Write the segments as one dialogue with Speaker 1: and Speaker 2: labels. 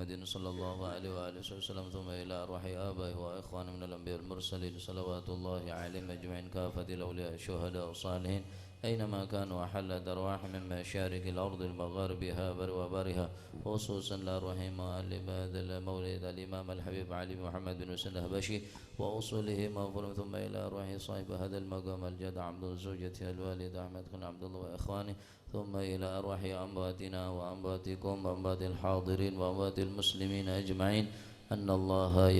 Speaker 1: محمد صلى الله عليه وآله وسلم ثم إلى أرواح آبائه وإخوانه من الأنبياء المرسلين صلوات الله عليهم أجمعين كافة الأولياء الشهداء والصالحين أينما كانوا وحلت أرواح من مشارق الأرض المغاربها وبرها خصوصا لأرواحهم وآل هذا المولد الإمام الحبيب علي محمد بن حسين الهبشي وأصوله مغفور ثم إلى أرواح صاحب هذا المقام الجد عبد زوجته الوالد أحمد بن عبد الله وإخوانه ثم إلى أرواح أمواتنا وأمواتكم وأموات الحاضرين وأموات المسلمين أجمعين أن الله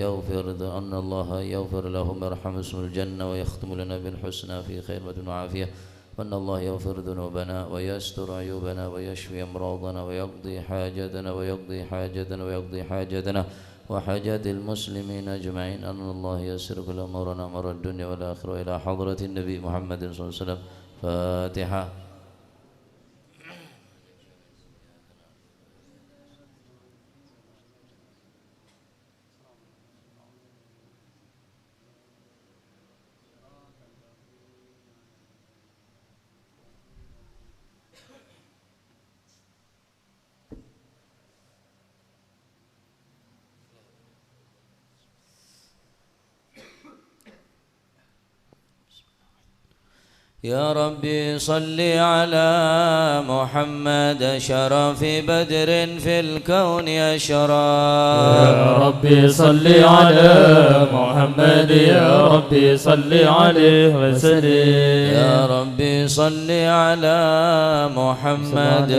Speaker 1: يغفر لهم ويرحم اسم الجنة ويختم لنا بالحسنى في خير وعافية وأن الله يغفر ذنوبنا ويستر عيوبنا ويشفي أمراضنا ويقضي حاجتنا وحاجات المسلمين أجمعين أن الله يسر كل أمورنا أمر الدنيا والآخرة إلى حضرة النبي محمد صلى الله عليه وسلم. فاتحة. يا ربي صل على محمد شرف بدر في الكون أشرف.
Speaker 2: يا ربي صل على محمد يا ربي صل عليه وسلم.
Speaker 1: يا ربي صل على محمد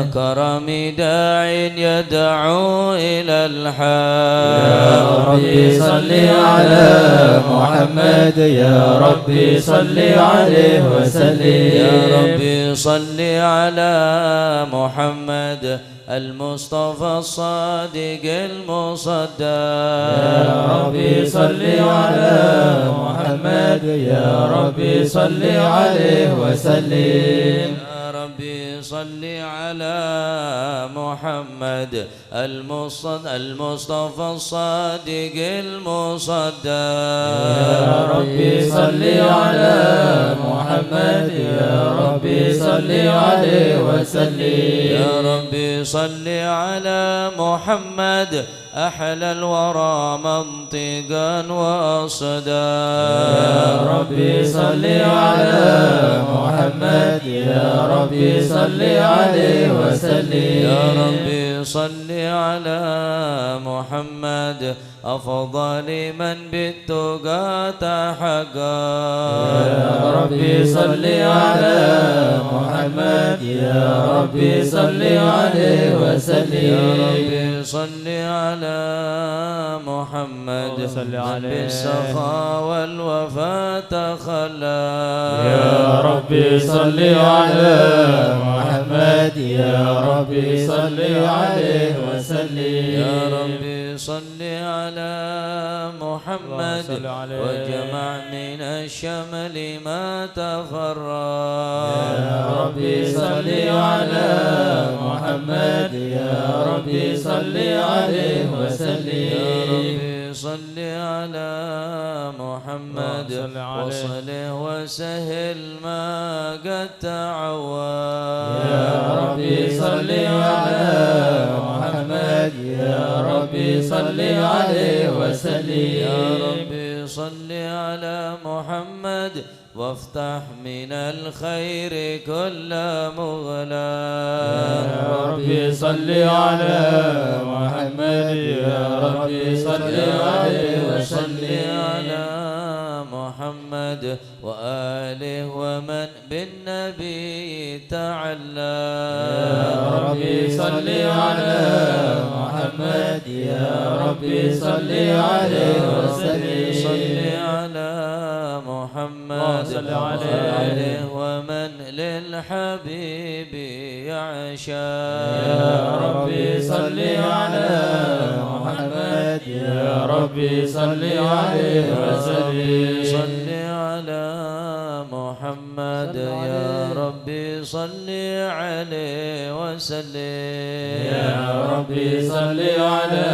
Speaker 1: أكرم داع يدعو إلى الحق.
Speaker 2: يا ربي صل على محمد يا ربي صل عليه وسلم.
Speaker 1: يا ربي صل على محمد المصطفى الصادق المصدق.
Speaker 2: يا ربي صل على محمد يا ربي صل عليه وسلم.
Speaker 1: يا ربي صل على محمد المصطفى الصادق المصدق.
Speaker 2: يا ربي صل على محمد يا ربي صل عليه وسلم.
Speaker 1: يا ربي صل على محمد أحلى الورى منطقا وأصدا.
Speaker 2: يا ربي صل على محمد يا ربي صل عليه وسلم.
Speaker 1: يا ربي صل على محمد أفضل من بالتقى تحقا.
Speaker 2: يا ربي صل على محمد يا ربي صل عليه وسلم.
Speaker 1: يا ربي صل على محمد بالسخاء والوفاء تخلى.
Speaker 2: يا ربي صل على محمد يا ربي صل عليه وسلم.
Speaker 1: يا ربي صل على محمد وجمع من الشمل ما تفرق.
Speaker 2: يا ربي صل على محمد يا ربي صل عليه وسلم.
Speaker 1: يا ربي صل على محمد وصله وسهل ما قد تعود.
Speaker 2: يا ربي صل على محمد يا ربي صل عليه وسلم.
Speaker 1: يا ربي صل على محمد وافتح من الخير كل مغلاق.
Speaker 2: يا ربي صل على محمد يا ربي صل عليه وسلم.
Speaker 1: على محمد وآله ومن بالنبي تعلى.
Speaker 2: يا ربي صل على محمد يا ربي صل عليه وسلم.
Speaker 1: صل على محمد وآله ومن للحبيب يعشى.
Speaker 2: يا ربي صل على محمد يا ربي صل عليه وسلم.
Speaker 1: صل على محمد يا ربي صل عليه وسلم.
Speaker 2: يا ربي صل على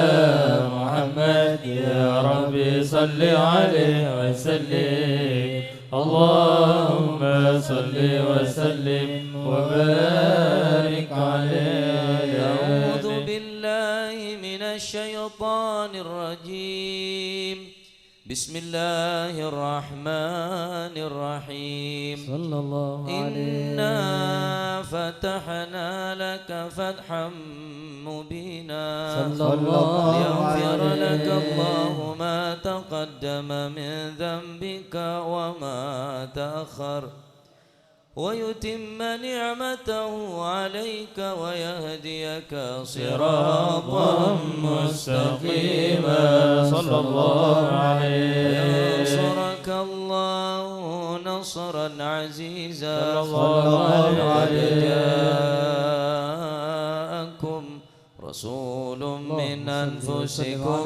Speaker 2: محمد يا ربي صل عليه وسلم. اللهم صل وسلم وبارك عليه.
Speaker 1: أعوذ بالله من الشيطان الرجيم. بسم الله الرحمن الرحيم.
Speaker 2: صلى الله عليه.
Speaker 1: إنا فتحنا لك فتحا مبينا
Speaker 2: صلى الله
Speaker 1: ليغفر
Speaker 2: عليه.
Speaker 1: لك الله ما تقدم من ذنبك وما تأخر ويتم نعمته عليك ويهديك صراطا مستقيما.
Speaker 2: صلى الله عليه.
Speaker 1: وينصرك الله نصرا عزيزا.
Speaker 2: صلى الله عليه.
Speaker 1: جاءكم رسول من أنفسكم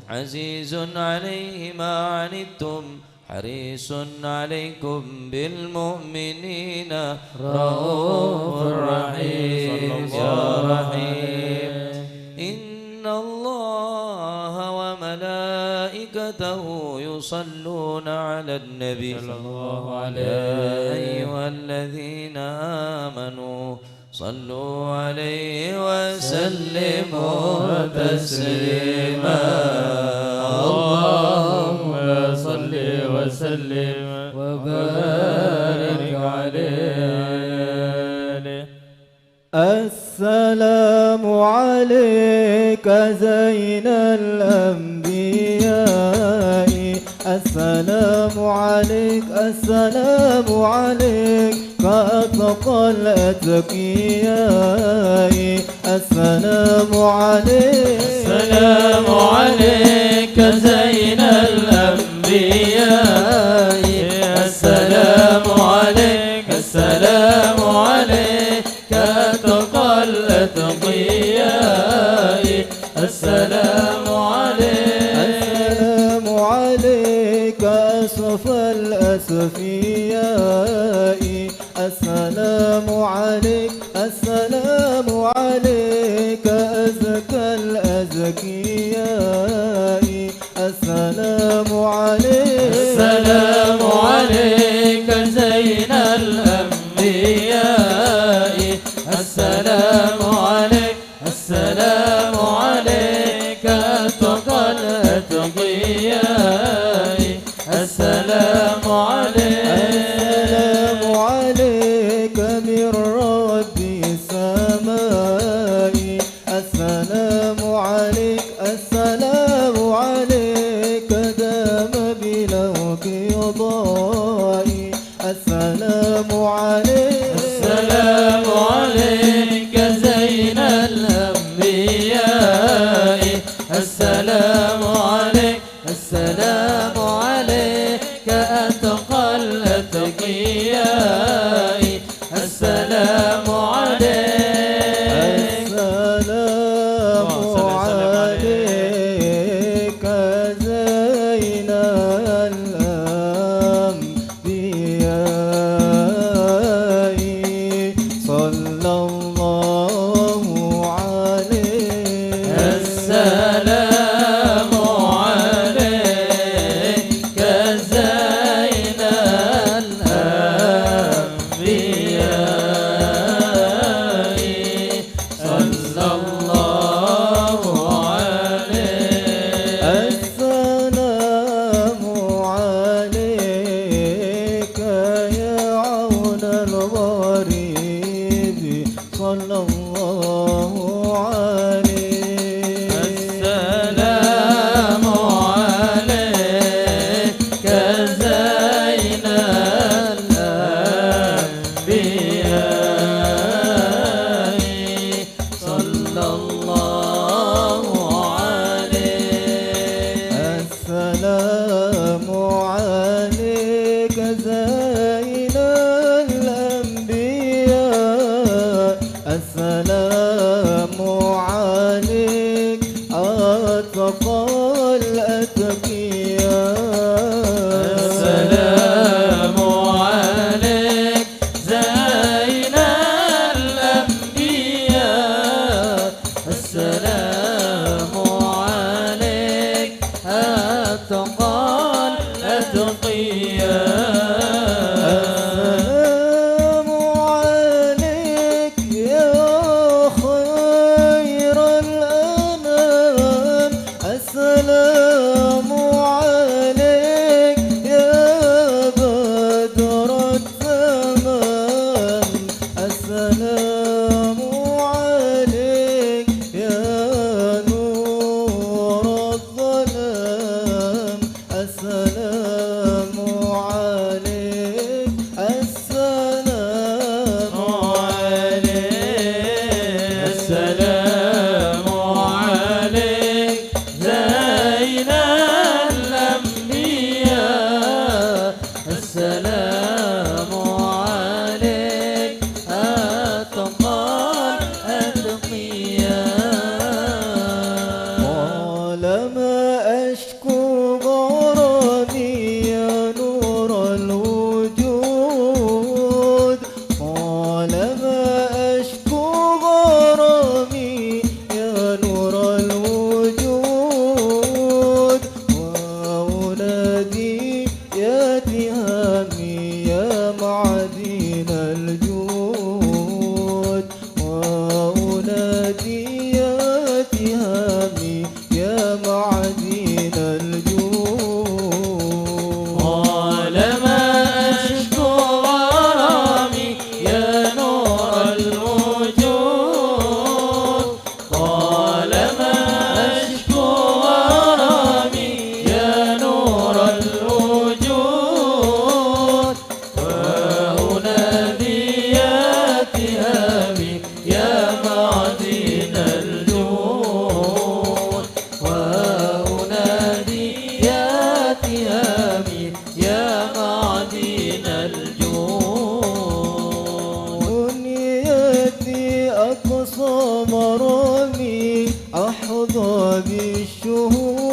Speaker 1: عزيز عليه ما عنتم حريص عليكم بالمؤمنين رؤوف رحيم. يا رحيم إن الله وملائكته يصلون على النبي
Speaker 2: صلى الله عليه.
Speaker 1: يا أيها الذين آمنوا صلوا عليه وسلموا تسليما.
Speaker 2: اللهم صل وسلم وبارك عليه.
Speaker 3: السلام عليك زين الأنبياء. السلام عليك السلام عليك كأتقى الأتقياء. السلام عليك
Speaker 2: السلام عليك زين الأنبياء. السلام عليك السلام عليك كأتقى الأتقياء. السلام عليك
Speaker 3: السلام عليك أشرف الأسفياء. السلام عليك السلام عليك أزكى الأزكياء. السلام عليك
Speaker 2: السلام عليك زين الأنبياء. السلام عليك السلام عليك أتقى الأتقياء. السلام عليك
Speaker 3: السلام عليك من ربي السماء. السلام عليك السلام عليك دام بلوك يضائي. السلام عليك
Speaker 2: السلام عليك زين الأنبياء. السلام عليك السلام عليك أتقى الأتقياء. السلام عليك
Speaker 3: السلام عليك زين الأنبياء. صلى الله عليه.
Speaker 2: السلام عليك زين الأنبياء. صلى الله عليه.
Speaker 3: السلام عليك يا عون الغريب. صلى الله عليه.
Speaker 2: السلام عليك زين الأنبياء. صلى الله عليه.
Speaker 3: السلام عليك زين الأنبياء. السلام عليك أتقى الأتقياء.
Speaker 2: السلام عليك زين الأنبياء. السلام عليك أتقى الأتقياء.
Speaker 3: السلام عليك يا خير الأنام.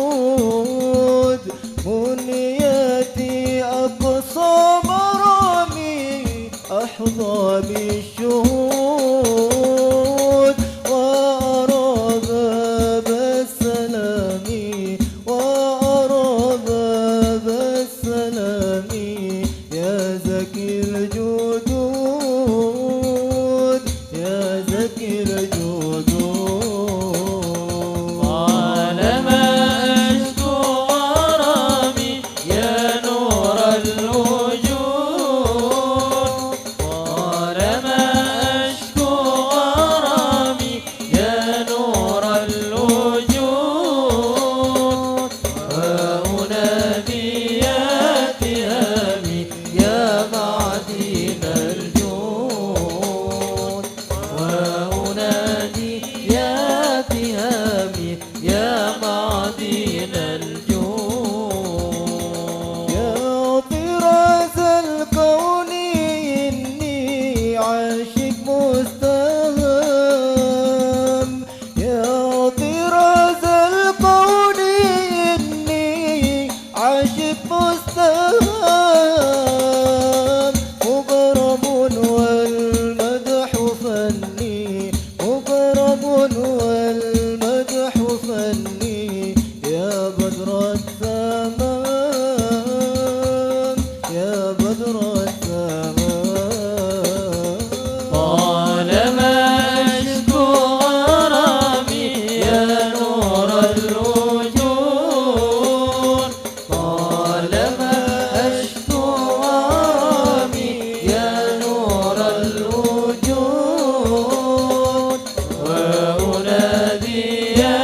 Speaker 3: بالشهود منياتي أقصى مرامي أحظى بالشهود وأرى باب السلام وأرى باب السلام يا زكي الجدود يا زكي الجدود
Speaker 2: طالما أشكو غرامي يا نور الوجود طالما أشكو غرامي يا نور الوجود وأنادي يا تهامي يا معدن الجود وأنادي يا تهامي يا معدن الجود
Speaker 3: يا طراز الكون إني عاشق مستهام يا طراز الكون إني عاشق مستهام مغرم والمدح فني مغرم والمدح فني يا بدر التمام يا بدر التمام
Speaker 2: طالما أشكو غرامي يا نور الوجود طالما أشكو غرامي يا نور الوجود وأنادي يا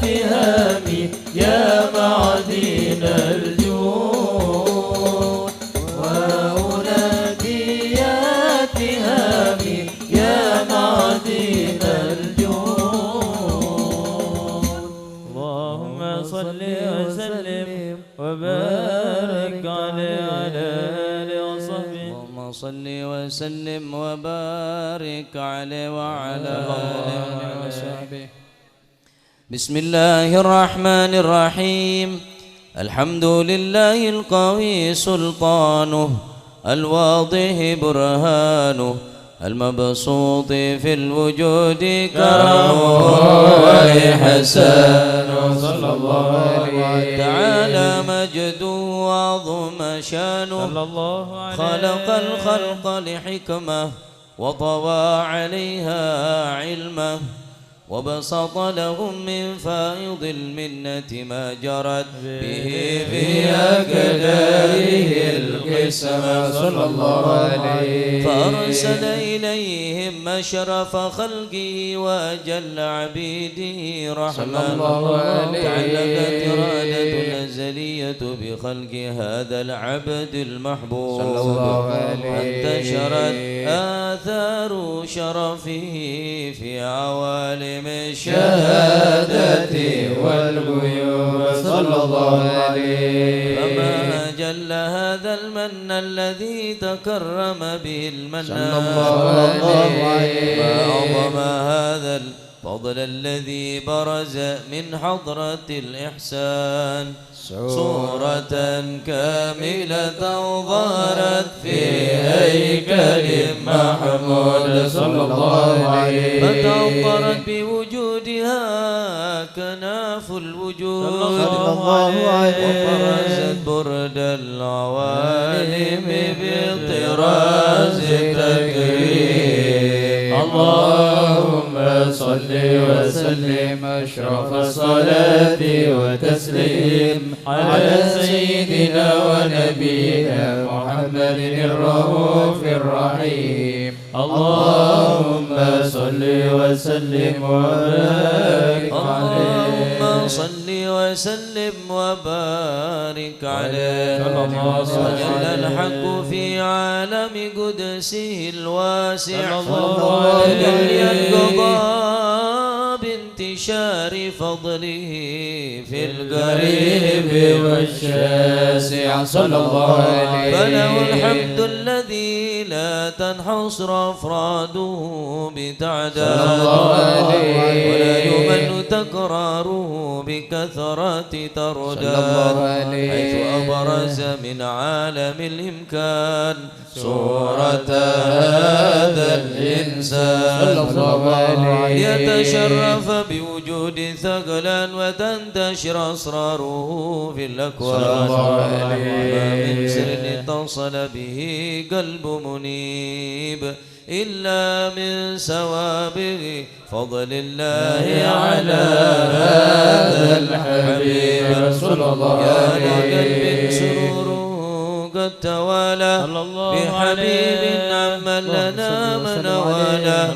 Speaker 2: تهامي يا معدن الجود وأنادي يا تهامي يا معدن الجود اللهم صل وسلم وبارك عليه وعلى آله وصحبه
Speaker 1: اللهم صل وسلم وبارك عليه وعلى آله وصحبه. بسم الله الرحمن الرحيم. الحمد لله القوي سلطانه الواضح برهانه المبسوط في الوجود كرمه وإحسانه صلى الله عليه تعالى مجده وعظم شانه
Speaker 2: صلى الله عليه
Speaker 1: خلق الخلق لحكمة وطوى عليها علمه وبسط لهم من فائض المنة ما جرت به في أقداره القسمة صلى الله عليه فأرسل إليهم أشرف خلقه وأجل عبيده رحمة تعلقت إرادة الأزلية بخلق هذا العبد المحبوب
Speaker 2: صلى الله عليه
Speaker 1: وانتشرت آثار شرفه في عوالم الشهادة والغيوب صلى الله عليه فما جل هذا المن الذي تكرم به المنان صلى الله عليه ما أعظم هذا الفضل الذي برز من حضرة الإحسان صورة كاملة ظهرت في هيكل محمود صلى الله عليه فتأطرت بوجودها كناف الوجود
Speaker 3: صلى الله عليه
Speaker 1: وبرزت برد العوالم بطراز التكريم
Speaker 2: اللهم صل وسلم أشرف الصلاة وتسليم على سيدنا ونبينا محمد الرؤوف الرحيم اللهم صل وسلم وبارك عليه
Speaker 1: اللهم صل وسلم وبارك عليه وجل الحق في عالم قدسه الواسع وجل ينقضى بانتشار فضله في القريب والشاسع صلى الله عليه فله الحمد الذي لا لا تنحصر أفراده بتعداد ولا يمل تكراره بكثرة ترداد حيث أبرز من عالم الإمكان صورة هذا الإنسان يتشرف بوجود ثقلان وتنتشر أسراره في الأكوان ما من سر اتصل به قلب منيب إلا من سوابغ فضل الله على هذا الحبيب رسول الله يا لقلب سرور قد توالى بحبيب عم لنا من والى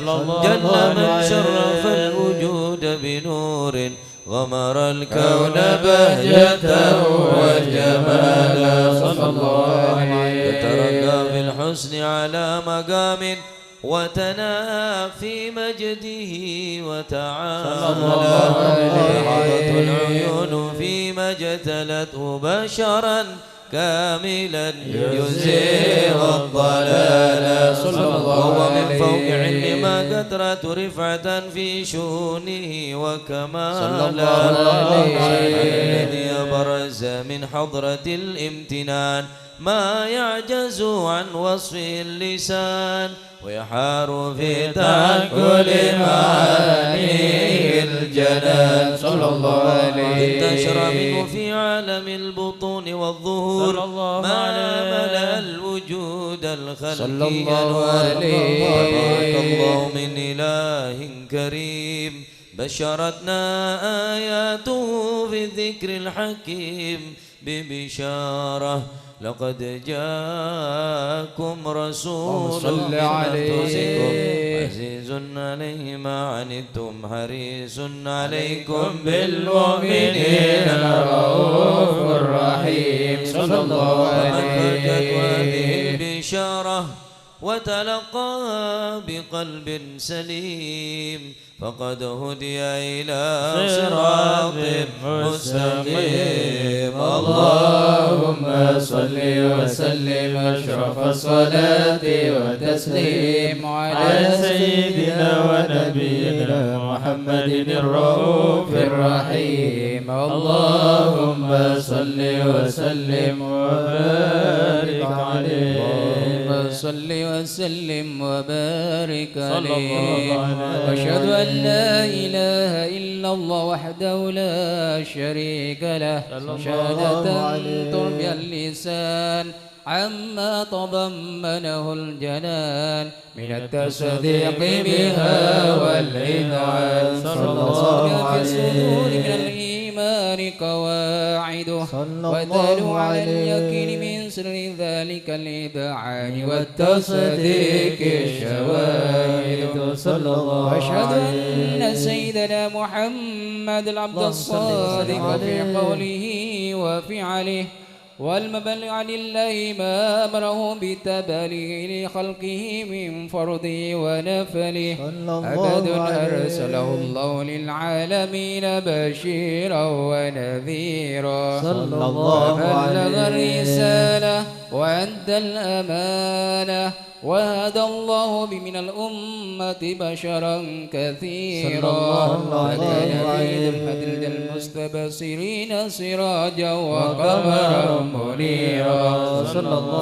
Speaker 1: جل من شرف الوجود بنور غمر الكون بهجته وجمالا صلى الله عليه يترقى في الحسن على مقام وتناهى في مجده وتعالى حاضت العيون فيما اجتلته بشرا كاملا يزيغ الضلال وهو من فوق علم ما قدرة رفعة في شؤونه وكمالا الذي أبرز من حضرة الامتنان ما يعجز عن وصفه اللسان ويحار في تأكل معانيه الجنان صلى الله عليه انتشر منه في عالم البطون والظهور ما ملأ الوجود الخلقي صلى الله عليه وبارك الله من إله كريم بشرتنا آياته في الذكر الحكيم ببشارة لقد جاءكم رسول من أنفسكم عزيز عليه ما عنتم حريص عليكم بالمؤمنين رؤوف رحيم صلى الله عليه هذه البشارة وتلقاها بقلب سليم فقد هدي إلى صراط مستقيم اللهم صل وسلم أشرف الصلاة وتسليم على سيدنا ونبينا محمد الرؤوف الرحيم اللهم صل وسلم وبارك عليه صل وسلم وبارك عليه واشهد ان لا اله الا الله وحده لا شريك له شهادة تربي اللسان عما تضمنه الجنان من التصديق بها والإذعان صلى الله عليه وسلم من الإيمان قواعده ودلوا على اليقين من سر ذلك الإذعان والتصديق الشواهد صلى الله عليه وسلم وأشهد أن سيدنا محمد العبد الصادق في قوله وفعله والمبلغ عن الله ما أمره بتبليغ لخلقه من فرضه ونفله أبد أرسله الله للعالمين بشيرا ونذيرا صلى الله عليه بلغ الرسالة وأدى الأمانة وهدى الله من الأمة بشرا كثيرا وكان في ذمة المستبصرين سراجا وقمرا منيرا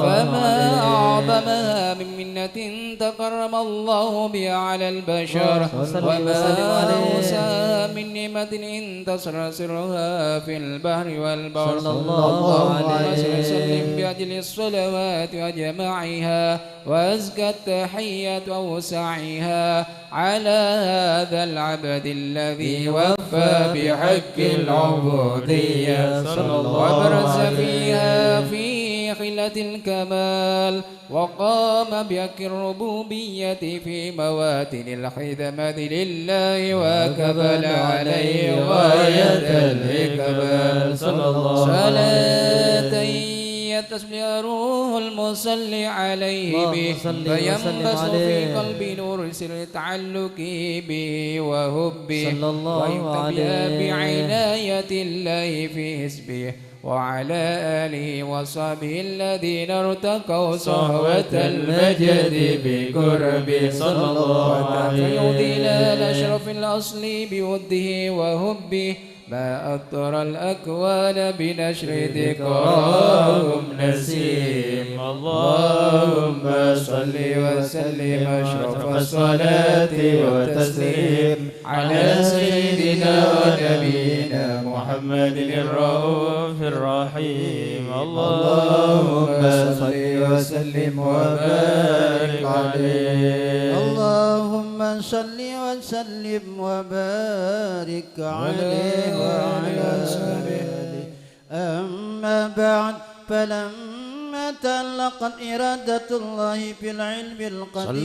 Speaker 1: فما أعظمها من منة تكرم الله بها على البشر وما أوسع من نعمة انتصر سرها في البحر والبحر اللهم وسلم بأجل الصلوات وجماعها وأزكى التحية وأوسعها على هذا العبد الذي وفى بحق العبودية وبرز فيها في خلة الكمال وقام بحق الربوبية في مواتن الخدمة لله وكفل عليه غاية الإكمال صلاة
Speaker 2: تسلياره المصلي عليه به فينبس في قلبي نور سر التعلق به وهبه ويمتلئ بعناية الله في حسبه وعلى آله وصحبه الذين ارتقوا صهوة المجد بقربه صلى الله عليه وسلم فيهدينا الأشرف الأصلي بوده وهبه ما أطر الأكوان بنشر ذكراهم نسيم اللهم صل وسلم أشرف الصلاة والتسليم على سيدنا ونبينا محمد الرؤوف الرحيم اللهم صل وسلم وبارك عليه
Speaker 3: اللهم صل وسلم وبارك عليه وعلى آله. أما بعد فلما تعلقت إرادة الله بالعلم القديم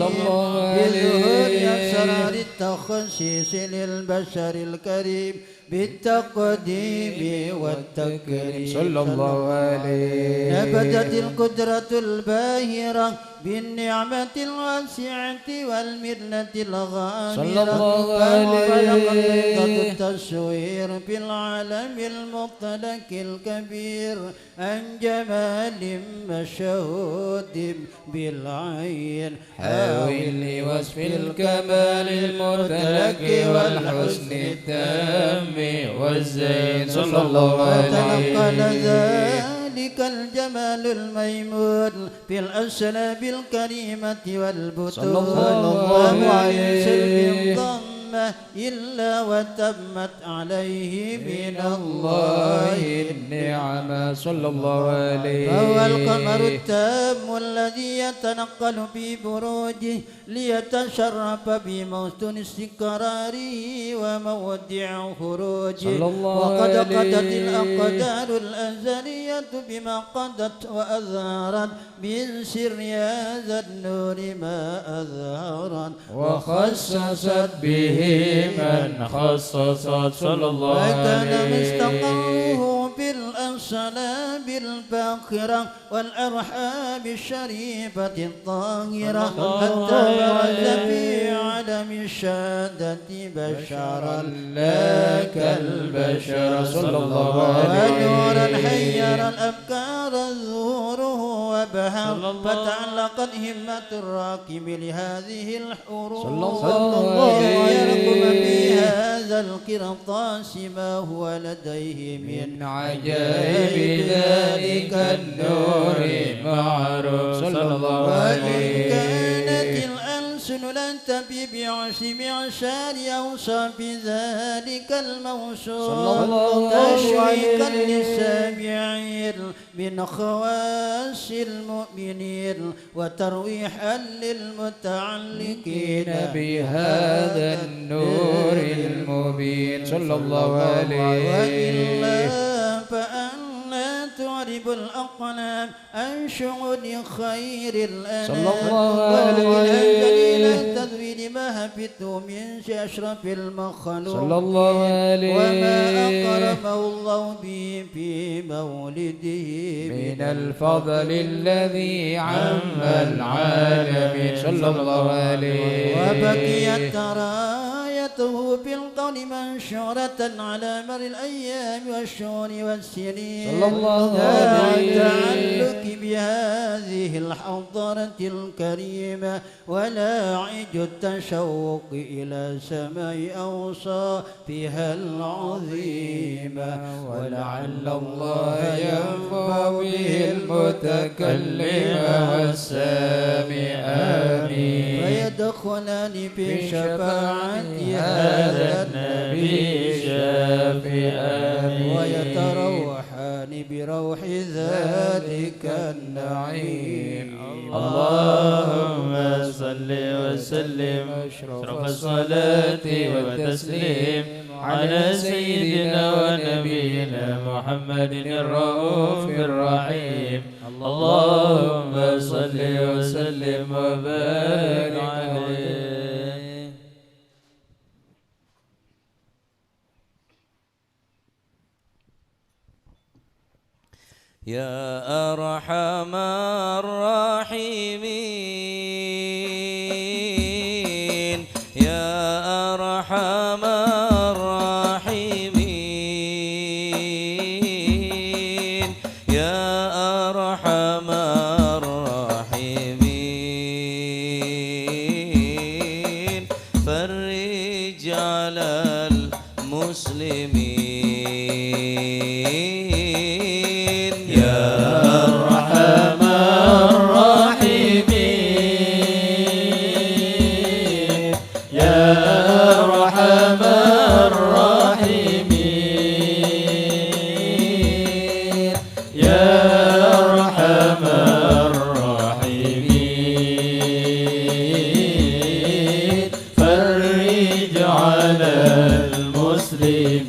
Speaker 3: بظهور أسرار التخصيص للبشر الكريم بالتقديم والتكريم
Speaker 2: صلى الله عليه
Speaker 3: نبتت القدرة الباهرة بالنعمة الواسعة والمنة الغامرة
Speaker 2: صلى الله عليه
Speaker 3: التصوير في العالم المطلق الكبير عن جمال مشهود بالعين
Speaker 2: حاول لوصف الكمال المطلق والحسن التام والزين صلى الله عليه
Speaker 3: وتنقل ذلك الجمال الميمون في الأسلاب الكريمة والبطون
Speaker 2: صلى الله عليه
Speaker 3: وسلم إلا وتمت عليه من الله
Speaker 2: النعمة صلى الله عليه
Speaker 3: فهو القمر التام الذي يتنقل في بروجه ليتشرف بموطن استقراره ومودع خروجه وقد قضت الأقدار الأزلية بما قضت وأظهرت من سر هذا النور ما أظهرت
Speaker 2: وخصصت به من خصصت صلى الله عليه
Speaker 3: وكان مستقره بالأنصلاب الباخرة والأرحام الشريفة الطاهرة حتى برز في عالم الشهادة بشرا لا كالبشر صلى الله عليه ونورا حير الأبكار ظهوره وبهر فتعلقت همة الراكب لهذه الحروف
Speaker 2: صلى الله عليه
Speaker 3: يرقم في هذا القرطاس ما هو لديه من
Speaker 2: عجائب ذلك النور معروف صلى الله عليه
Speaker 3: كانت الألسن لن تبي بعشر معشار أوصاف ذلك الموصوف
Speaker 2: صلى الله
Speaker 3: تشويقا
Speaker 2: عليه
Speaker 3: للسامعين من خواص المؤمنين وترويحا للمتعلقين
Speaker 2: بهذا النور المبين صلى الله عليه
Speaker 3: وإلا فأنا تعرب الأقلام عن شؤون خير الأنام
Speaker 2: صلى الله عليه
Speaker 3: دليل التدوين ما هبت من أشرف المخلوق
Speaker 2: صلى الله عليه
Speaker 3: وما أكرمه الله به في مولده
Speaker 2: من الفضل الذي عم العالمين صلى الله عليه
Speaker 3: وبقيت رايته بالقول منشورة على مر الأيام والشهور والسنين
Speaker 2: صلى الله
Speaker 3: لا
Speaker 2: عليه
Speaker 3: تعلق بهذه الحضارة الكريمة ولا عج التشوق إلى سماء أوصافها العظيمة ولعل الله ينفع به المتكلم والسامع آمين ويدخلان في شفاعة هذا النبي شافعا ويتروحان بروح ذلك النعيم
Speaker 2: اللهم صل وسلم أشرف الصلاة والتسليم على سيدنا ونبينا محمد الرؤوف الرحيم اللهم صل وسلم وبارك عليه.
Speaker 1: يا أرحم الراحمين يا أرحم الراحمين يا أرحم الراحمين فرج على المسلمين يا
Speaker 2: أرحم الراحمين يا أرحم الراحمين يا أرحم الراحمين فرج على المسلمين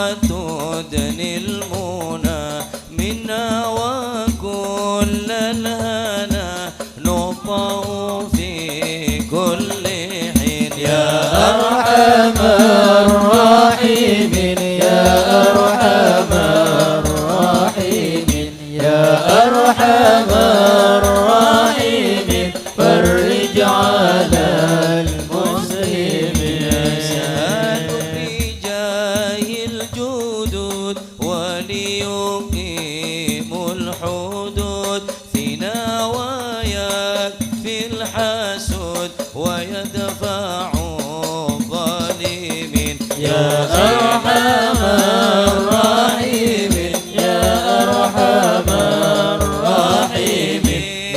Speaker 1: وتدني المنى منا وكن يقيم الحدود في نواياك في الحسود ويدفع الظالمين
Speaker 2: يا أرحم الراحمين يا أرحم الراحمين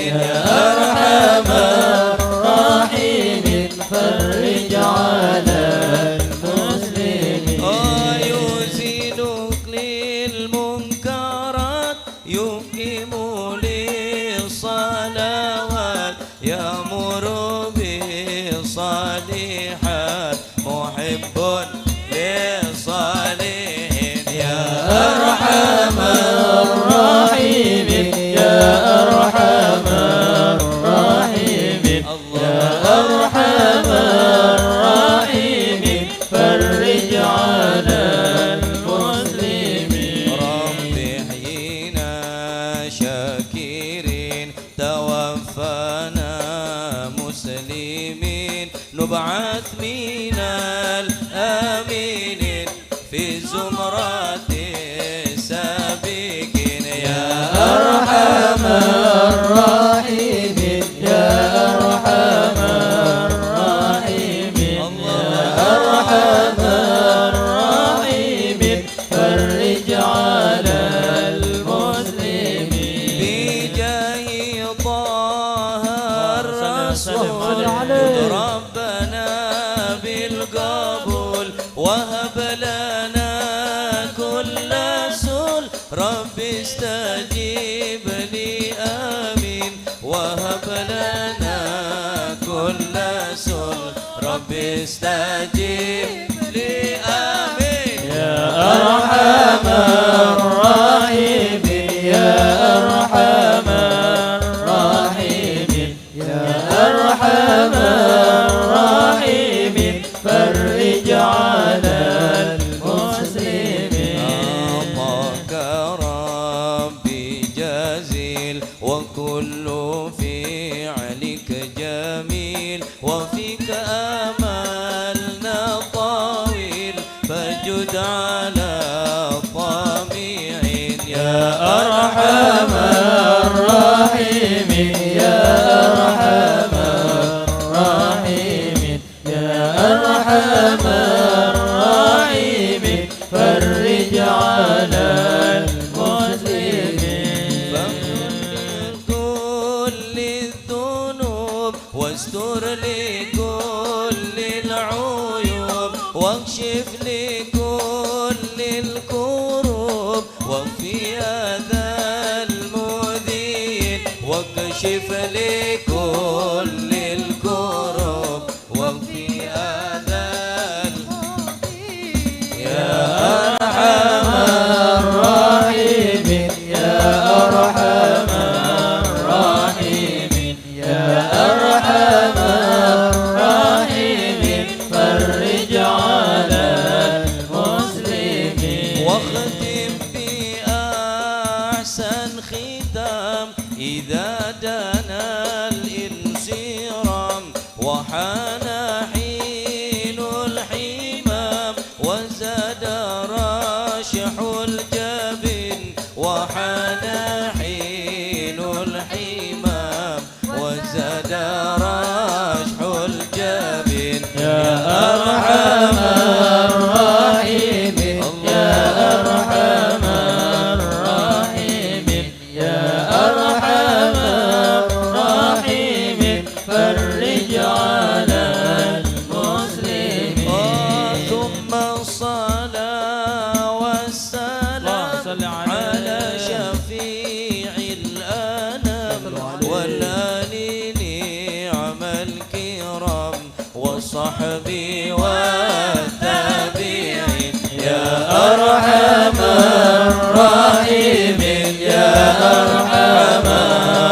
Speaker 2: يا أرحم الراحمين فرج على المسلمين
Speaker 1: يزيل للمنكرات يقيم للصلوات يأمر بالصالحات محب للصالحين
Speaker 2: يا أرحم الراحمين يا أرحم الراحمين يا أرحم الراحمين فرج على المسلمين
Speaker 1: رب احيينا شاكرين توفنا مسلمين نبعث من الآمنين في زمرة السابقين يا
Speaker 2: أرحم الراحمين يا أرحم الراحمين يا أرحم الراحمين فرج على المسلمين
Speaker 1: بجاه طه الرسول ربنا بالقبول وهب لنا كل سول رب استجيب لي آمين وهب لنا كل سول رب استجيب لي آمين
Speaker 2: يا أرحم الراحمين يا أرحم الراحمين يا أرحم الراحمين فرج على المسلمين
Speaker 1: أعطاك ربي جزيل وكل فعلك جميل وفيك آملنا طويل فجد على الطامعين
Speaker 2: يا أرحم الراحمين يا أرحم الراحمين يا أرحم الراحمين فرج على المسلمين
Speaker 1: فاغفر كل الذنوب واستر لكل العيوب واكشف لكل الكروب وفي هذا المذين واكشف لكل الكروب وفي هذا
Speaker 2: يا أرحم الراحمين يا أرحم الراحمين يا أرحم الراحمين فرج على المسلمين
Speaker 1: واختم بأحسن ختام إذا دنا الانصرام وحان حين الحمام وزاد راشح الجبين وحان حين الحمام وزاد راشح الجبين
Speaker 2: يا أرحم الراحمين يا أرحم الراحمين يا أرحم الراحمين فرج على المسلمين
Speaker 1: ثم الصلاة والسلام على شفيع الأنام والآل نعم الكرام والصحب والتابعين
Speaker 2: يا أرحم الراحمين يا أرحم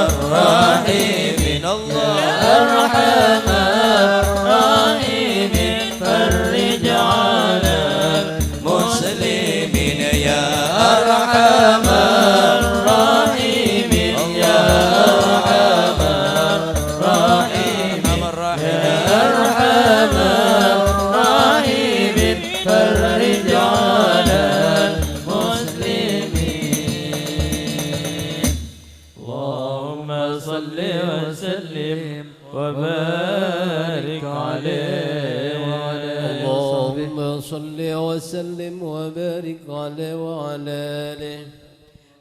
Speaker 2: الراحمين
Speaker 1: الله
Speaker 2: أرحم الراحمين فرج على المسلمين يا أرحم وسلم وبارك عليه وعلى
Speaker 4: اللهم صل وسلم وبارك عليه وعلى آله.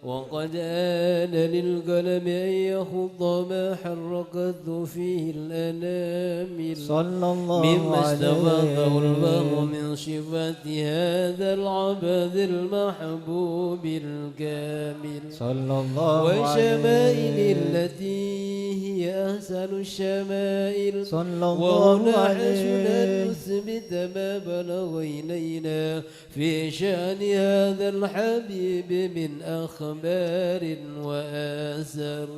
Speaker 4: وقد آن للقلم أن يخض ما حركته فيه الأنامل
Speaker 3: صلى الله
Speaker 4: مما
Speaker 3: عليه
Speaker 4: استفاده البر من صفات هذا العبد المحبوب الكامل
Speaker 3: صلى الله عليه
Speaker 4: وشمائل التي هي أحسن الشمائل.
Speaker 3: صلى الله
Speaker 4: وهنا
Speaker 3: عليه
Speaker 4: حسن أن نثبت ما بلغ إلينا في شأن هذا الحبيب من أخبار وآثار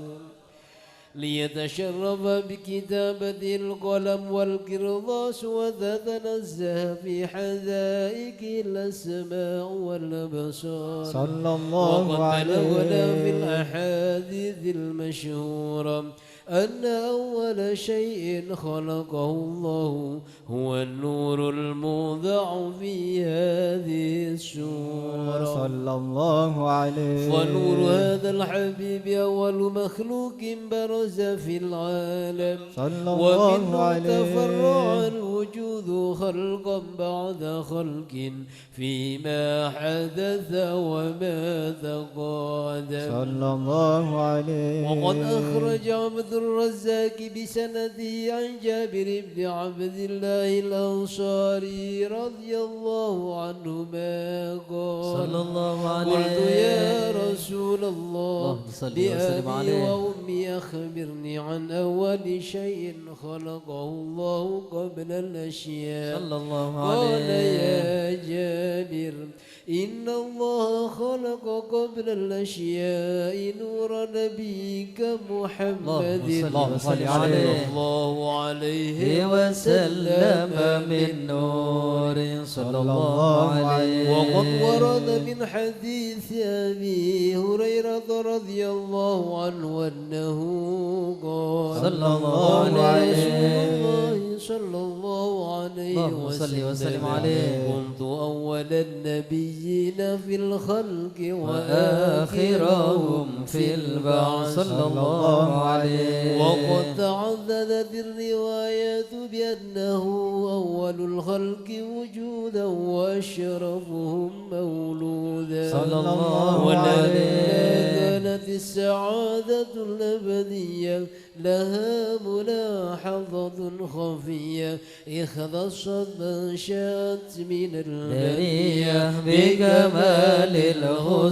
Speaker 4: ليتشرف بكتابة القلم والقرطاس وتتنزه في حدائق الأسماء والأبصار.
Speaker 3: صلى الله
Speaker 4: وقد بلغنا في
Speaker 3: عليه
Speaker 4: الأحاديث المشهورة أن أول شيء خلقه الله هو النور الموضع في هذه السورة.
Speaker 3: صلى الله عليه
Speaker 4: فنور هذا الحبيب أول مخلوق برز في العالم
Speaker 3: صلى الله
Speaker 4: ومنه
Speaker 3: عليه
Speaker 4: تفرع الوجود خلقا بعد خلق فيما حدث وما تقادم.
Speaker 3: صلى الله عليه.
Speaker 4: وقد أخرج عبد الرزاق بسنده عن جابر بن عبد الله الأنصاري رضي الله عنهما قال
Speaker 2: صلى الله عليه
Speaker 4: قلت يا رسول الله
Speaker 2: صل وسلم
Speaker 4: بأبي
Speaker 2: عليه
Speaker 4: وأمي أخبرني عن أول شيء خلقه الله قبل الأشياء.
Speaker 2: صلى الله
Speaker 4: قال
Speaker 2: عليه
Speaker 4: يا جابر إن الله خلق قبل الأشياء نور نبيك محمد
Speaker 2: صلى
Speaker 4: الله عليه
Speaker 2: وسلم من نور صلى الله عليه.
Speaker 4: وقد ورد من حديث أبي هريرة رضي الله عنه أنه قال
Speaker 2: صلى الله عليه
Speaker 4: صلى الله عليه
Speaker 2: اللهم صل وسلم عليه.
Speaker 4: كنت أول النبيين في الخلق
Speaker 2: وآخرهم في البعث صلى الله عليه.
Speaker 4: وقد تعددت الروايات بأنه أول الخلق وجودا وأشرفهم مولودا
Speaker 2: صلى الله عليه.
Speaker 4: كانت السعادة الأبدية لها ملاحظة خفية اختصت من شاءت من
Speaker 2: البرية بكمال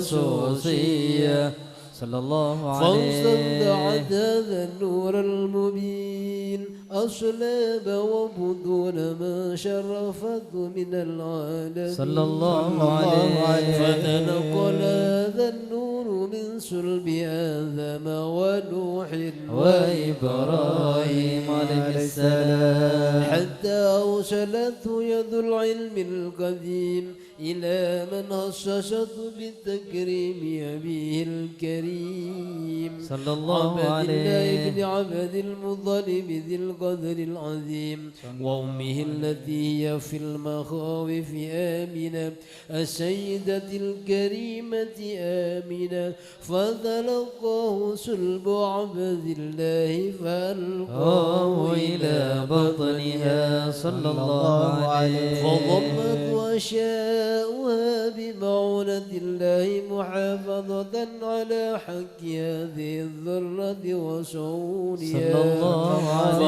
Speaker 2: الخصوصية صلى الله عليه.
Speaker 4: فاستمتعت هذا النور المبين أصلاب وبطون ما شرفت من العالم
Speaker 2: صلى الله عليه.
Speaker 4: فتنقل هذا النور من صلب آدم ونوح
Speaker 2: وإبراهيم عليه السلام
Speaker 4: حتى أوصلته يد العلم القديم إلى من خصصته بالتكريم أبيه الكريم
Speaker 2: صلى الله
Speaker 4: عبد الله
Speaker 2: عليه.
Speaker 4: بن عبد المطلب ذي القدر العظيم وأمه التي هي في المخاوف آمنة السيدة الكريمة آمنة فتلقاه صلب عبد الله فألقاه
Speaker 2: إلى بطنها صلى الله عليه.
Speaker 4: فضمت وشاؤها بمعونة الله محافظة على حق هذه الذرة وصونها
Speaker 2: صلى الله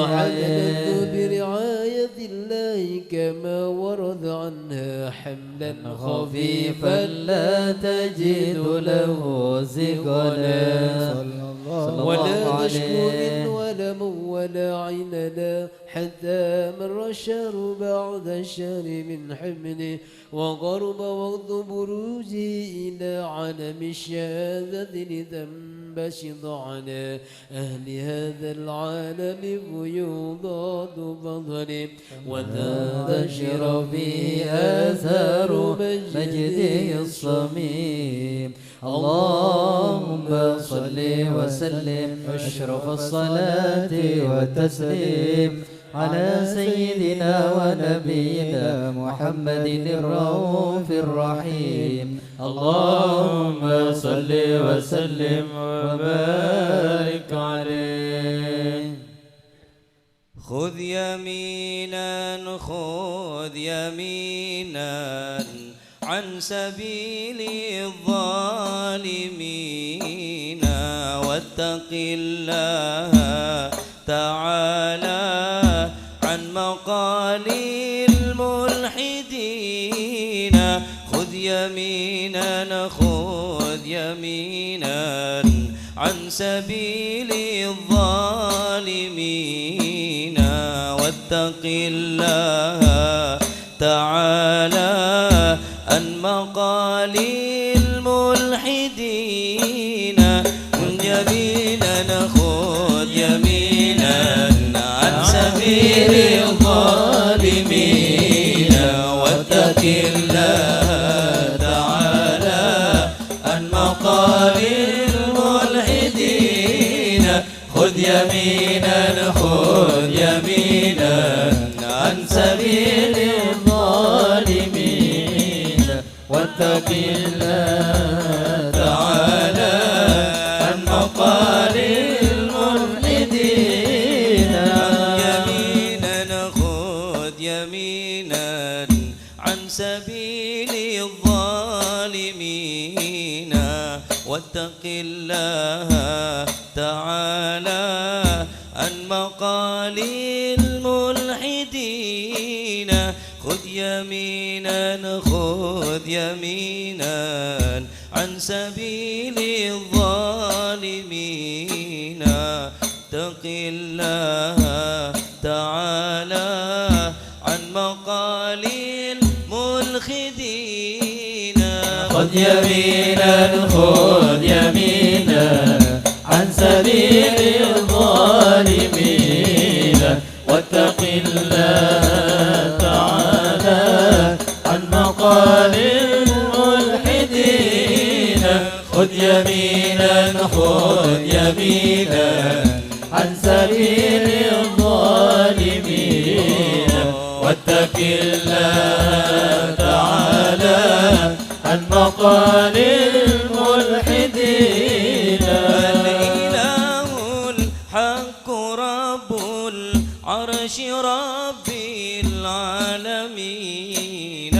Speaker 2: عليه.
Speaker 4: فحملته برعاية الله كما ورد عنها حملا خفيفا
Speaker 2: لا تجد له ثقلا
Speaker 4: ولا تشكو من ولم ولا عنلا حتى مر الشهر بعد الشهر من حمله وقرب وقت بروزه إلى علم الشهادة لتنبسط على أهل هذا العالم فيوضات فضله وتنتشر فيه آثار مجده الصميم.
Speaker 2: اللهم صل وسلم أشرف الصلاة والتسليم على سيدنا ونبينا محمد الرؤوف الرحيم. اللهم صل وسلم وبارك عليه.
Speaker 1: خذ يمينا خذ يمينا عن سبيل الظالمين واتق الله تعالى عن مقال الملحدين خذ يمينا خذ يمينا عن سبيل الظالمين واتق الله تعالى عن مقال الملحدين خذ يمينا خذ يمينا عن سبيل الظالمين واتق الله تعالى عن مقال الملحدين خذ يمينا خذ يمينا عن سبيل الظالمين واتق الله تعالى عن مقال الملحدين يمينا خذ يمينا عن سبيل الظالمين واتق الله تعالى عن مقال الملحدين خذ يمينا خذ يمينا عن سبيل الظالمين اتق الله تعالى عن مقال الملحدين خذ يمينا خذ يمينا عن سبيل الظالمين واتق الله تعالى عن مقال الملحدين خذ يمينا خذ يمينا عن سبيل الظالمين واتق الله تعالى عن مقال الملحدين الإله الحق رب العرش رب العالمين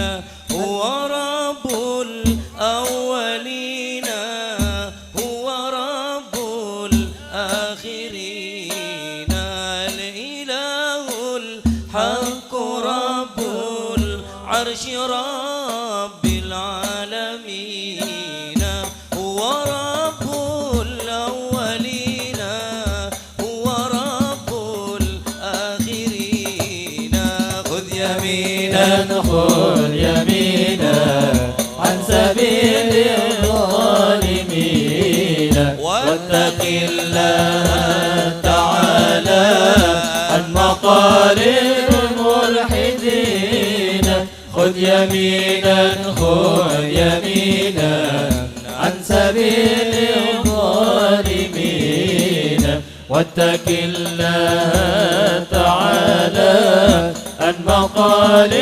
Speaker 1: هو رب الأولين هو رب الآخرين الإله الحق رب العرش رب العالمين هو رب الأولين هو رب الآخرين خذ يمينا خذ يمينا عن سبيل الظالمين واتق الله تعالى عن مقال الملحدين خذ يمينا خذ يمينا عن سبيل الظالمين واتق الله تعالى عن مقال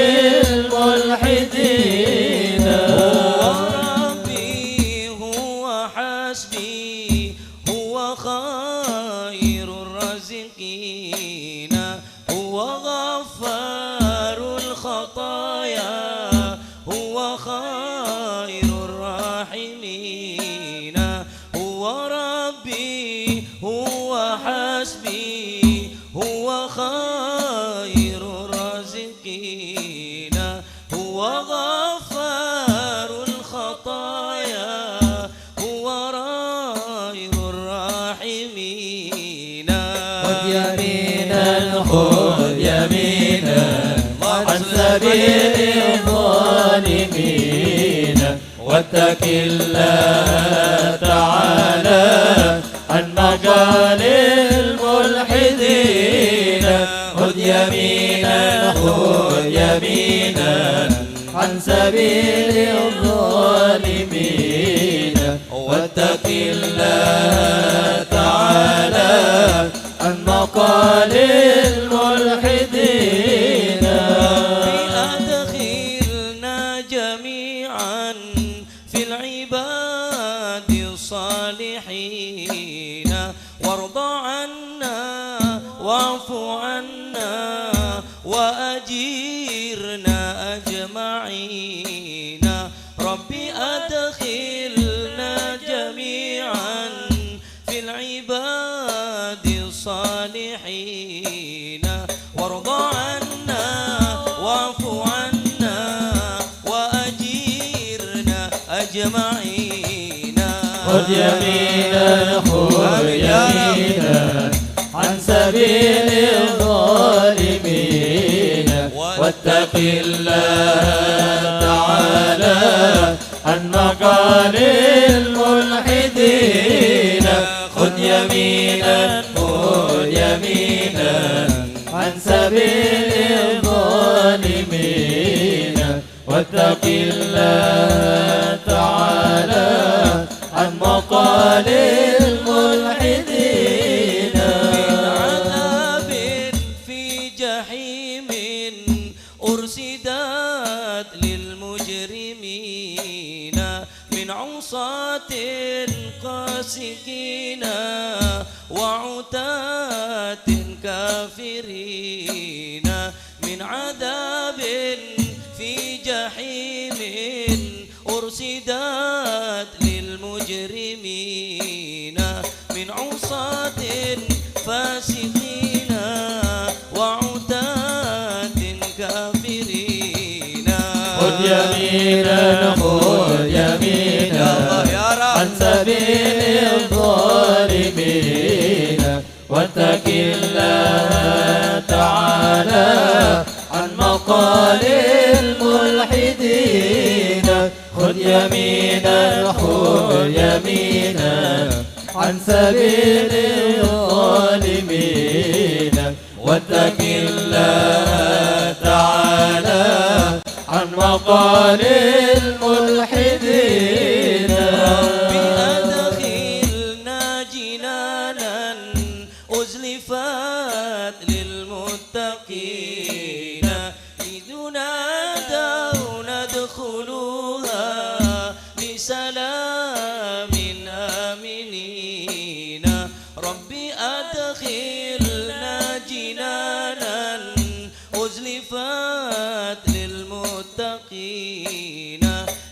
Speaker 1: الملحدين هو ربي هو حسبي هو خير الرازقين هو غفار الخطايا هو خير الراحمين هو ربي هو حسبي هو خير الرازقين هو غفار الخطايا هو خير الراحمين خذ يمينا خذ يمينا عن سبيل الظالمين واتق الله تعالى عن مقال الملحدين خذ يمينا خذ يمينا عن سبيل الظالمين واتق الله تعالى عن مقال الملحدين أدخلنا جميعا في العباد الصالحين وارض عنا واعف عنا وأجيرنا أجمعين ربي أدخلنا جميعا في العباد الصالحين وارض عنا واعف عنا وأجيرنا أجمعين
Speaker 2: خذ يمينا خذ يمينا عن سبيل الظالمين واتق الله تعالى عن مقال الملحدين خذ يمينا خذ يمينا عن سبيل الظالمين واتق الله تعالى عن مقال الملحدين
Speaker 1: من عذاب في جحيم أرسدت للمجرمين من عصاة قاسكين وعتاة كافرين من عذاب في جحيم أرسدت للمجرمين من عصاة فاسقين وعتاة كافرين
Speaker 2: خذ يمينا خذ يمينا عن سبيل الظالمين واتق الله تعالى عن مقال الملحدين خذ يمينا خذ يمينا عن سبيل الظالمين واتق الله تعالى عن مقال الملحدين
Speaker 1: ربي أدخلنا جنانا أزلفت للمتقين إذ نادوا ندخلوها بسلام آمنين ربي أدخلنا جنانا أزلفت للمتقين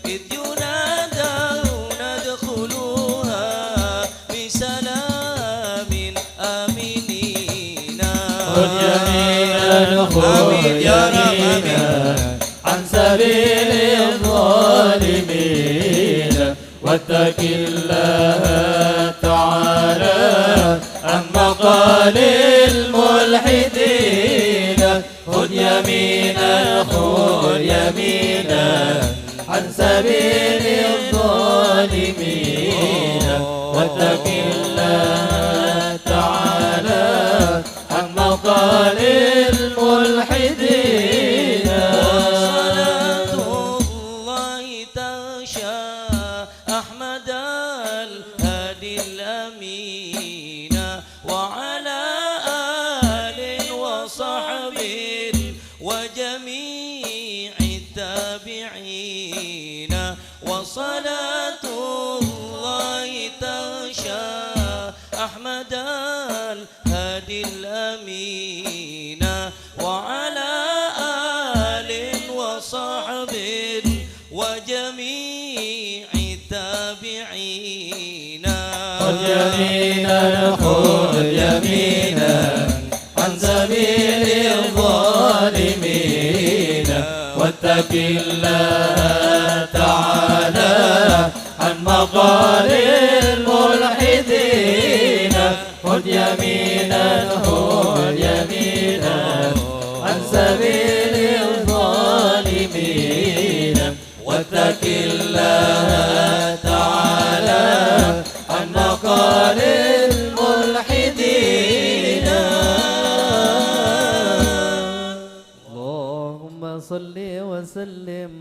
Speaker 1: إذ ينادوا ندخلوها بسلام آمنين
Speaker 2: خذ يمينا خذ يمينا عن سبيل الظالمين واتق الله تعالى عن مقال الملحدين خذ يمينا خذ يمينا عن سبيل الظالمين واتق الله تعالى عن مقال الملحدين
Speaker 1: وصلاة الله تغشى أحمد الهادي الأمين وعلى آل وصحب وجميع التابعين وصلاة الله تغشى أحمد الهادي الأمين وعلى آل وصحب وجميع التابعين
Speaker 2: خذ يمينا خذ يمينا عن سبيل الظالمين واتق الله تعالى عن مقال الملحدين خذ يمينا خذ يمينا عن سبيل الظالمين واتق الله تعالى عن مقال الملحدين اللهم صل وسلم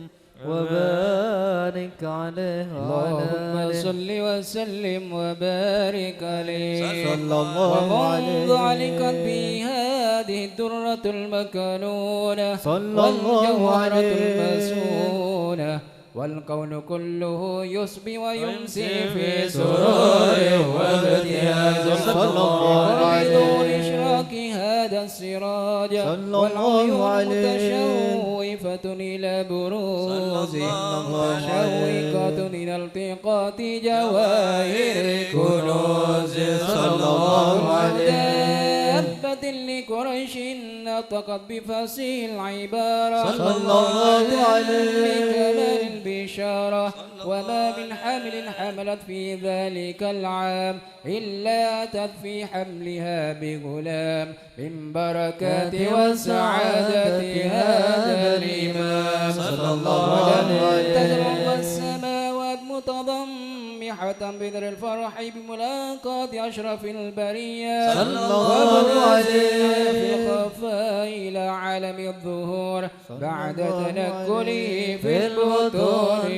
Speaker 2: وبارك عليه
Speaker 5: اللهم صل وسلم وبارك عليه
Speaker 2: صلى الله عليه
Speaker 5: ومنذ علقت في هذه الدرة المكنونة
Speaker 2: صلى الله
Speaker 5: والجوهرة
Speaker 2: عليه
Speaker 5: المسونة والكون كله يصبي ويمسي في
Speaker 2: سرور وابتهاج صلى الله عليه
Speaker 5: بدون إشراك هذا الصراط السراج
Speaker 3: الله
Speaker 5: والعيون
Speaker 3: عليه
Speaker 5: متشوفة إلى بروز متشوقة إلى التقاط جواهر كنوز
Speaker 3: صلى الله عليه
Speaker 5: دابة لقريش نطقت بفصيح العبارة
Speaker 3: صلى الله عليه
Speaker 5: بكمال البشارة وما من حمل حملت في ذلك العام إلا أتت في حملها بغلام من بركات وسعادة هذا الإمام
Speaker 3: صلى الله عليه
Speaker 5: تدرب السماوات متضمحة بذر الفرح بملاقاة أشرف البرية
Speaker 3: صلى الله عليه
Speaker 5: في الخفاء إلى عالم الظهور بعد تنكله في البطون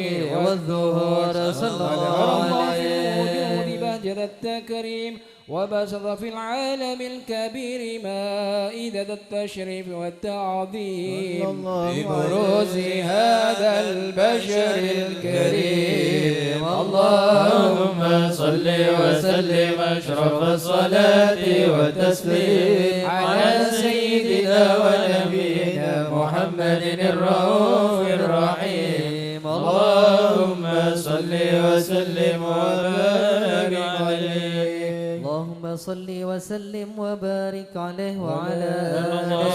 Speaker 5: والظهور
Speaker 3: صلى الله عليه
Speaker 5: وجود بهجة التكريم وبسط في العالم الكبير مائدة التشريف والتعظيم ببروز هذا البشر الكريم
Speaker 3: اللهم صل وسلم أشرف الصلاة والتسليم على سيدنا ونبينا محمد الرؤوف الرحيم اللهم صل وسلم وبارك عليه
Speaker 2: اللهم صل وسلم وبارك عليه وعلى
Speaker 3: آله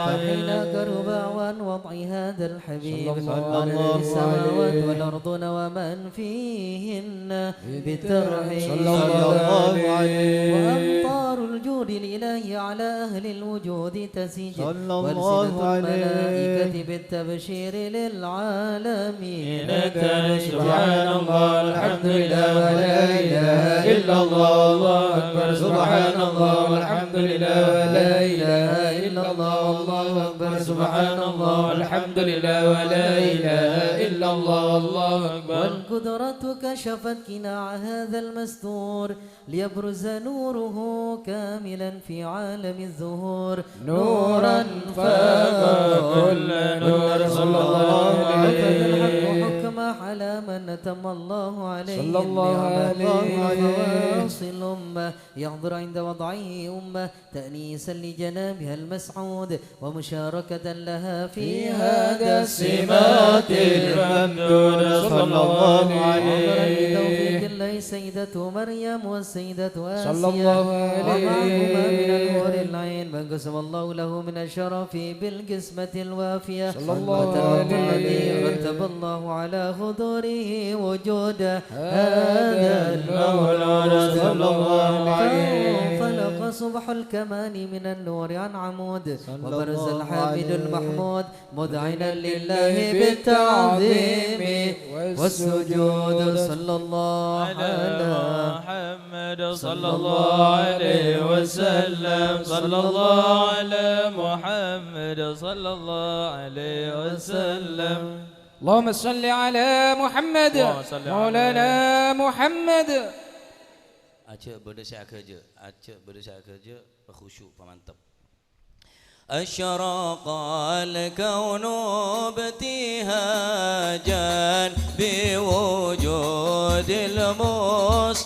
Speaker 2: فحين كرب عن وضع هذا الحبيب
Speaker 3: الله
Speaker 2: قالت السماوات والأرض ومن فيهن بالترحيب
Speaker 3: صلى الله عليه
Speaker 2: وأمطار الجود الإلهي على أهل الوجود تسيج
Speaker 3: صلى الله
Speaker 2: والسنة
Speaker 3: عليه
Speaker 2: الملائكة بالتبشير للعالمين
Speaker 3: سبحان الله الحمد لله ولا إله إلا الله الله أكبر سبحان الله والحمد لله ولا إله إلا الله الله أكبر سبحان الله والحمد لله ولا إله إلا الله الله أكبر
Speaker 2: والقدرة كشفت قناع هذا المستور ليبرز نوره كاملا في عالم الظهور
Speaker 3: نورا فاق كل نور صلى الله عليه
Speaker 2: حكم على من أتم الله عليه
Speaker 5: صلى الله عليه
Speaker 2: فواصل أمة يحضر عند وضعه أمة تأنيسا لجنابها المسعود ومشاركة لها في هذا
Speaker 3: السمات الممدودة صلى الله عليه
Speaker 2: بتوفيق الله سيدة مريم والسيدة آسيا
Speaker 5: صلى الله
Speaker 2: ومعهما
Speaker 5: عليه
Speaker 2: من النور العين من قسم الله له من الشرف بالقسمة الوافية
Speaker 5: صلى الله
Speaker 2: وتلوت الذي
Speaker 5: عليه
Speaker 2: رتب الله على خضوره وجود هذا
Speaker 3: المولى صلى الله عليه
Speaker 2: فانطلق صبح الكمال من النور عن عمود وبرز
Speaker 3: الله
Speaker 2: الحامد
Speaker 3: عليه
Speaker 2: المحمود مذعنا لله بالتعظيم والسجود صلى الله على
Speaker 6: محمد صلى الله عليه وسلم صلى الله على محمد صلى الله عليه وسلم
Speaker 5: اللهم صل على محمد
Speaker 6: اللهم صل على
Speaker 5: مولانا محمد
Speaker 1: Acak berdasar kerja, acak berdasar kerja, berkhusyuk, mantap. أشرق الكون ابتهاجا بوجود المصطفى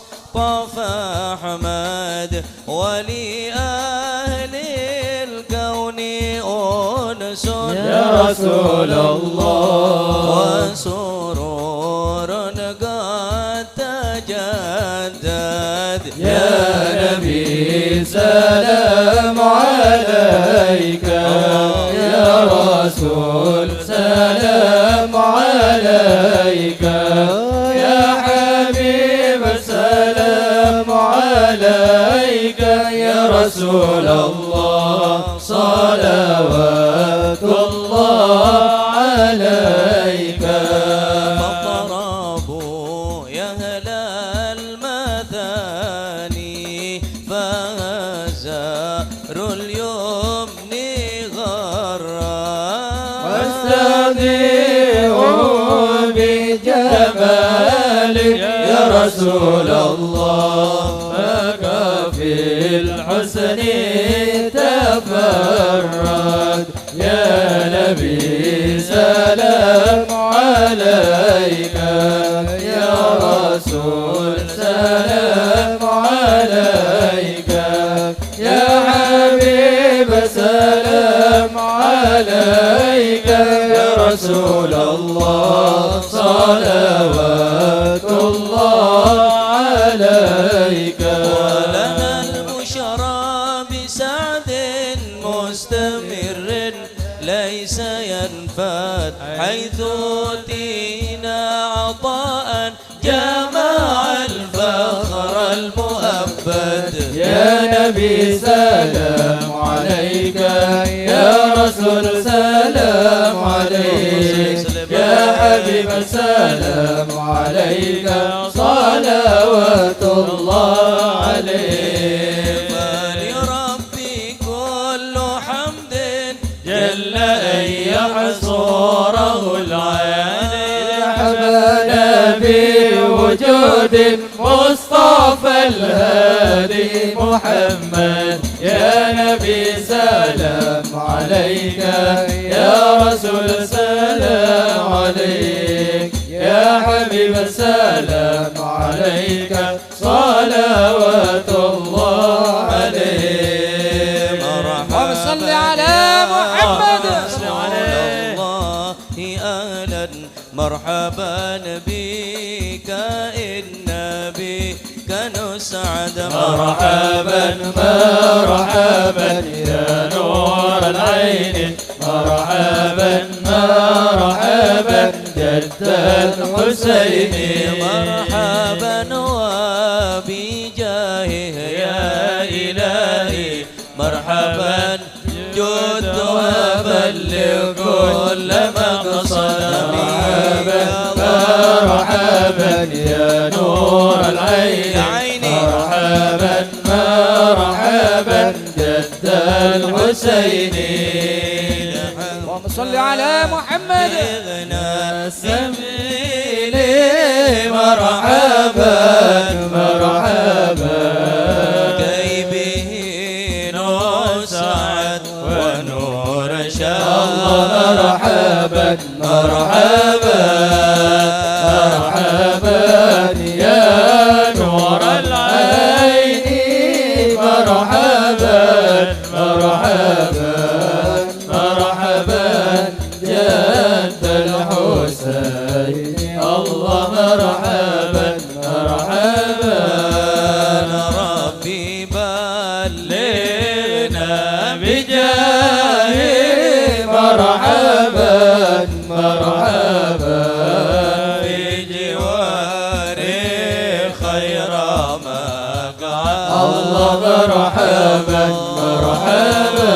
Speaker 1: أحمد ولأهل الكون أنس
Speaker 3: يا رسول الله
Speaker 1: وسرور قد تجدد
Speaker 3: يا نبي سلام عليك يا رسول سلام عليك يا حبيب سلام عليك يا رسول الله صلوات الله عليك
Speaker 1: فاضطربوا يا أهل المثاني فهزار اليمن غرا
Speaker 3: واستضيئوا بجمالك يا رسول الله فك في الحسن تفرد يا نبي سلام عليك يا رسول سلام عليك يا حبيب سلام عليك
Speaker 1: ولنا البشرى بسعد مستمر ليس ينفد حيث أوتينا عطاء جمع الفخر المؤبد
Speaker 3: يا نبي سلام عليك يا رسول سلام عليك يا حبيب سلام عليك صلوات الله عليك
Speaker 1: فلربي كل حمد
Speaker 3: جل أن يحصره العين حبنا بوجود مصطفى الهادي محمد يا نبي سلام عليك يا رسول سلام عليك يا حبيب سلام عليك صلوات الله عليك
Speaker 5: اللهم صل على محمد
Speaker 1: الله أهلا مرحبا بك إن بك نسعد
Speaker 3: مرحبا مرحبا يا نور العين مرحبا مرحبا جد الحسين
Speaker 1: مرحبا وبجاهه يا إلهي مرحبا جد وبلغ كل مقصد
Speaker 3: مرحبا يا نور العين مرحبا مرحبا جد الحسين
Speaker 5: اللهم صل على محمد
Speaker 3: سبيلي مرحبا مرحبا
Speaker 1: كي به نسعد ونور شاء
Speaker 3: مرحبا مرحبا مرحبا يا نور العين مرحبا مرحبا مرحبا جد الحسين الله مرحبا مرحبا
Speaker 1: ربي بلغنا
Speaker 3: بجاه مرحبا مرحبا
Speaker 1: في جوار خير مقعد
Speaker 3: الله مرحبا مرحبا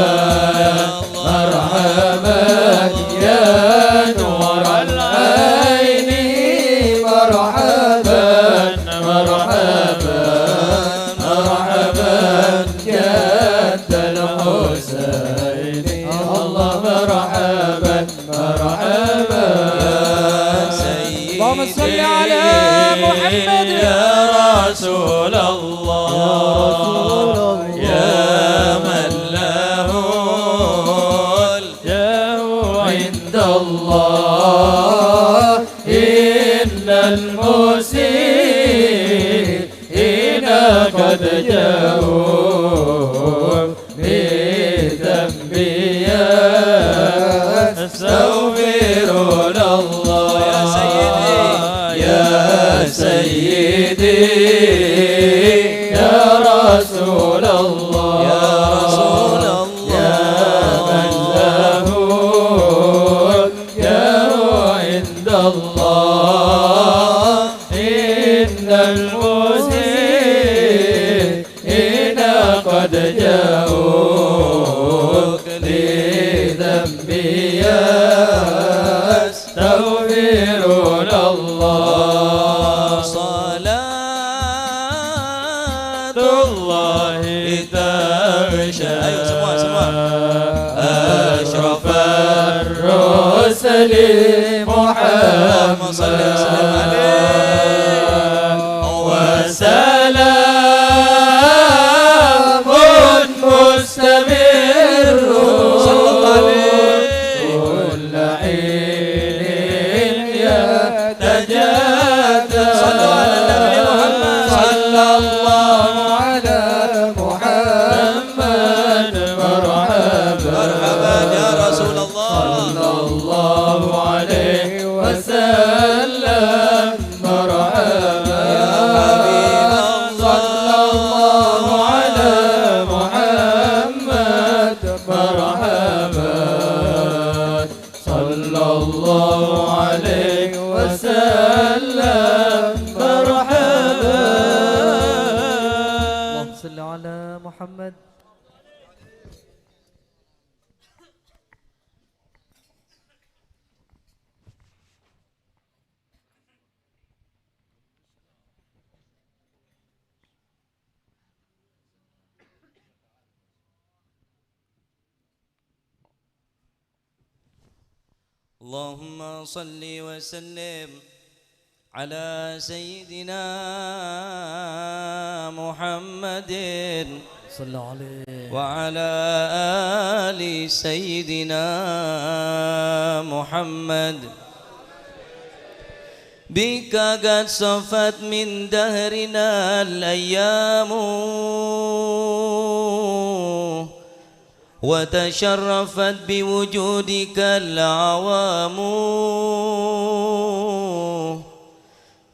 Speaker 3: مرحبا يا نور العين مرحبا مرحبا مرحبا جد الحسين الله مرحبا مرحبا
Speaker 5: اللهم صل على محمد
Speaker 3: يا رسول الله يا من له الجاه عند الله إن المسيئين قد جاءوا بذنبي يستغفرون الله
Speaker 1: يا سيدي
Speaker 3: يا سيدي يا رسول الله
Speaker 1: يا رسول الله
Speaker 3: يا من له الجاه عند الله إن المسيئين قد جاءوك لذنبي يستغفرون الله
Speaker 1: صلاة
Speaker 3: الله تغشى أشرف الرسل محمد
Speaker 1: صل وسلم عليه
Speaker 3: وسلام مستمر
Speaker 1: صلى الله عليه
Speaker 3: كل حين يتجدد
Speaker 1: صلوا على النبي محمد
Speaker 3: صلى الله على محمد مرحبا
Speaker 1: مرحبا يا رسول الله
Speaker 3: صلى الله عليه وسلم مرحبا
Speaker 1: يا حبيب
Speaker 2: محمد.
Speaker 1: اللهم صل وسلم على سيدنا محمد
Speaker 2: صلى عليه
Speaker 1: وعلى آل سيدنا محمد. بك قد صفت من دهرنا الأيام وتشرفت بوجودك الأعوام.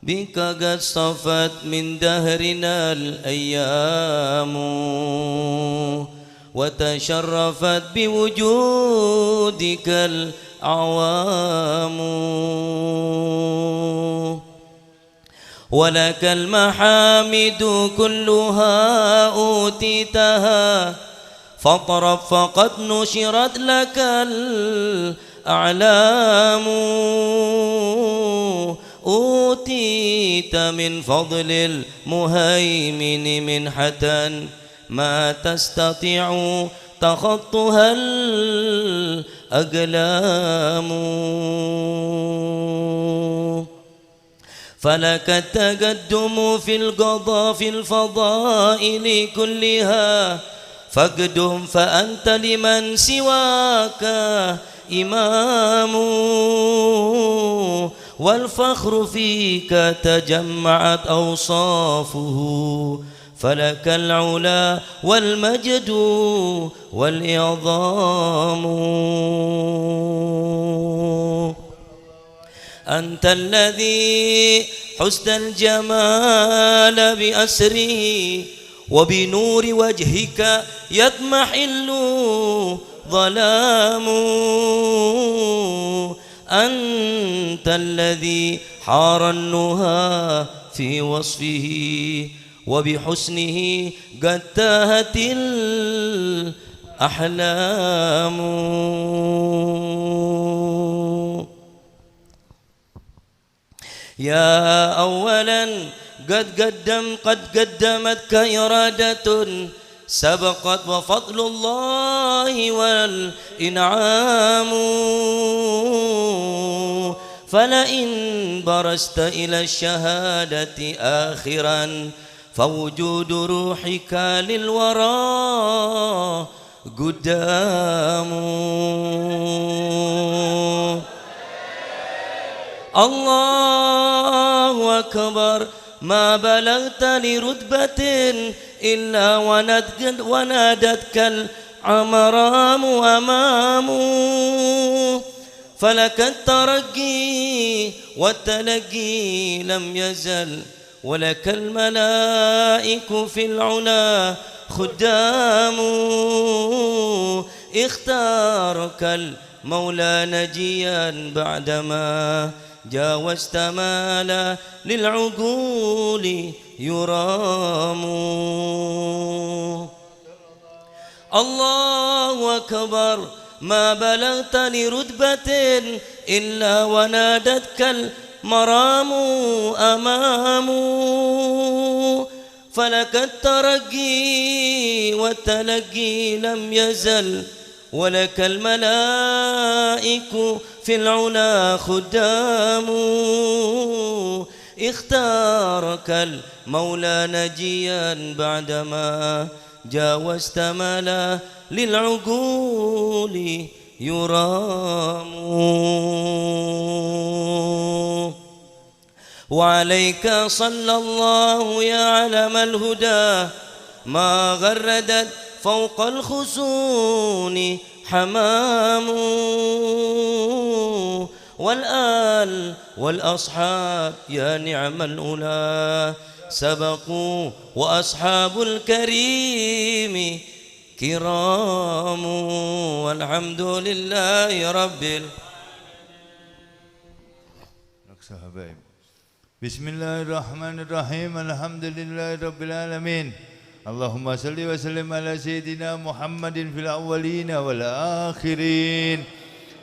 Speaker 1: بك قد صفت من دهرنا الأيام وتشرفت بوجودك الأعوام. ولك المحامد كلها أوتيتها فاطرب فقد نشرت لك الأعلام. أوتيت من فضل المهيمن منحة ما تستطيع تخطها الأقلام. فلك التقدم في القضاء في الفضائل كلها فاقدم فأنت لمن سواك إمام. والفخر فيك تجمعت أوصافه فلك العلا والمجد والإعظام. أنت الذي حسن الجمال بأسره وبنور وجهك يضمحل ظلام. أنت الذي حار النهى في وصفه وبحسنه قد تاهت الأحلام. يا أولا قد قدمتك إرادة سبقت وفضل الله والإنعام. فلئن برزت إلى الشهادة آخرا فوجود روحك للورى قدام. الله أكبر ما بلغت لرتبة إلا ونادتك العمرام أمام. فلك الترقي والتلقي لم يزل ولك الملائك في العلا خدام. اختارك المولى نجيا بعدما جاوزت ما لا للعقول يرام. الله أكبر ما بلغت لرتبة إلا ونادتك المرام أمام. فلك الترقي والتلقي لم يزل ولك الملائك في العلا خدام. اختارك المولى نجيا بعدما جاوزت ما لا للعقول يرام. وعليك صلى الله يا علم الهدى ما غردت فوق الخصون حمام. والآل والأصحاب يا نعم الأولى سبقوا وأصحاب الكريم كرام. والحمد لله رب
Speaker 7: بسم الله الرحمن الرحيم الحمد لله رب العالمين اللهم صل وسلم على سيدنا محمد في الأولين والآخرين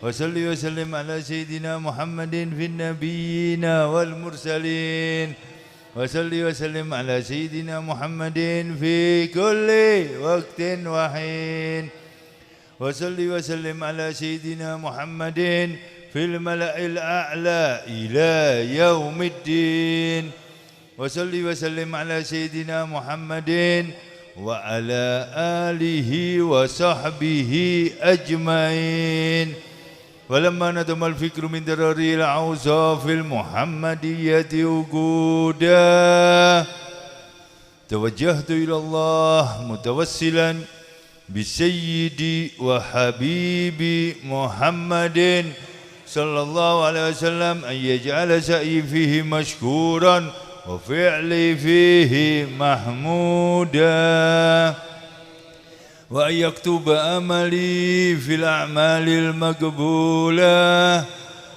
Speaker 7: وصل وسلم على سيدنا محمد في النبيين والمرسلين وصل وسلم على سيدنا محمد في كل وقت وحين وصل وسلم على سيدنا محمد في الملأ الأعلى إلى يوم الدين وصل وسلم على سيدنا محمد وعلى آله وصحبه أجمعين ولما ندم الفكر من دراري الأوصاف المحمدية وجودا توجهت إلى الله متوسلا بسيدي وحبيبي محمد صلى الله عليه وسلم أن يجعل سعي فيه مشكورا وفعلي فيه محمودا وأن يكتب أملي في الأعمال المقبولة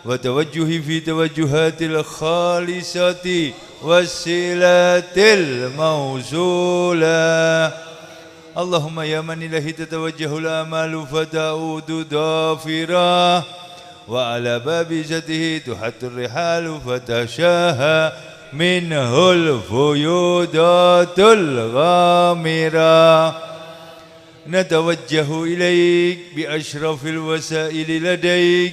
Speaker 7: وتوجهي في توجهات الخالصة والصلة الموصولة اللهم يا من إليه تتوجه الآمال فتعود ضافرة وعلى باب عزته تحت الرحال فتشاهى منه الفيوضات الغامرة نتوجه إليك بأشرف الوسائل لديك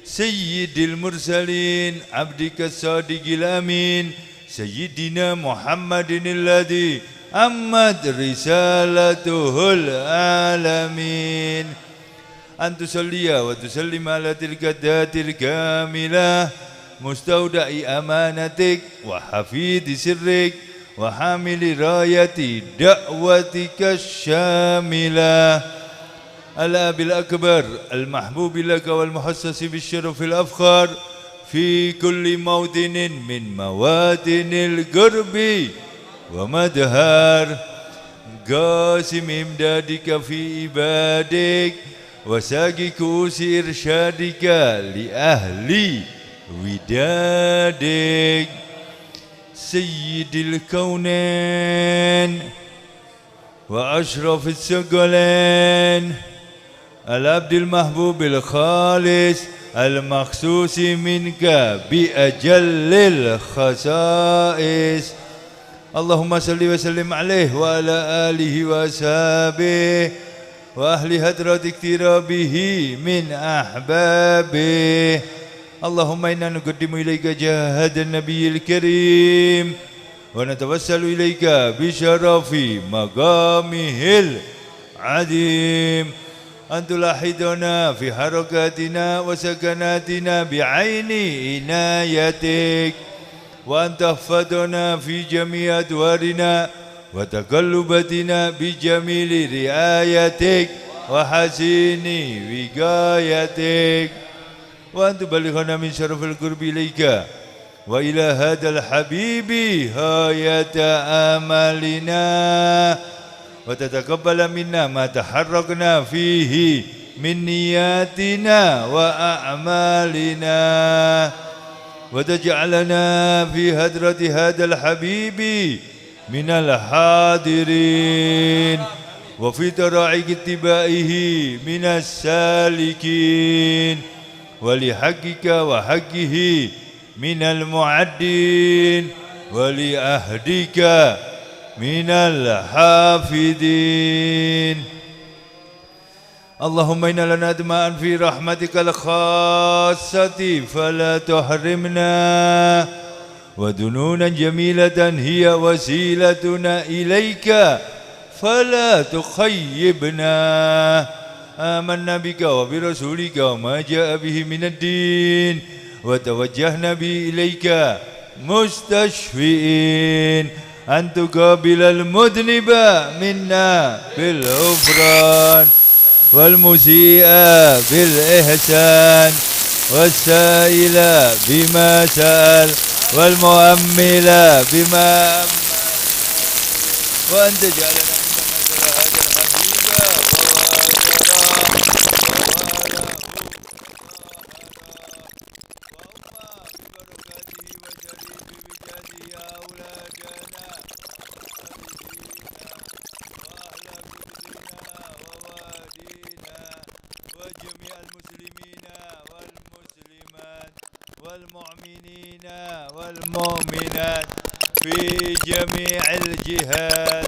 Speaker 7: سيد المرسلين عبدك الصادق الأمين سيدنا محمد الذي أمت رسالته العالمين أن تصلي وتسلم على تلك الذات الكاملة مستودع أمانتك وحفيد سرك وحامل راية دعوتك الشاملة الأب الأكبر المحبوب لك والمحسس بالشرف الأفخر في كل موطن من مواطن القرب ومدهار قاسم إمدادك في عبادك وساقي كؤوس إرشادك لأهل ودادك سيد الكونين وأشرف الثقلين العبد المحبوب الخالص المخصوص منك بأجل الخصائص اللهم صل وسلم عليه وعلى آله وأصحابه وأهل هدرة اقترابه من أحبابه اللهم إنا نقدم إليك جاه هذا النبي الكريم ونتوسل إليك بشرف مقامه العظيم أن تلاحظنا في حركاتنا وسكناتنا بعين عنايتك وأن تحفظنا في جميع أدوارنا وتقلباتنا بجميل رعايتك وحسين وقايتك وأن تبلغنا من شرف القرب إليك وإلى هذا الحبيب غاية آمالنا وتتقبل منا ما تحركنا فيه من نياتنا وأعمالنا وتجعلنا في هدرة هذا الحبيب من الحاضرين وفي طرائق اتباعه من السالكين ولحقك وحقه من المعدين ولأهدك من الحافظين اللهم إنا لنا دماء في رحمتك الخاصة فلا تحرمنا ودنونا جميلة هي وسيلتنا إليك فلا تخيبنا آمنا بك وبرسولك وما جاء به من الدين وتوجهنا به إليك مستشفئين أن تقابل المذنب منا بالغفران والمسيء بالإحسان والسائل بما سأل والمؤمل بما أمل وأن تجعلنا ممن نزل هذا الحبيب ووالاه والمؤمنين والمؤمنات في جميع الجهات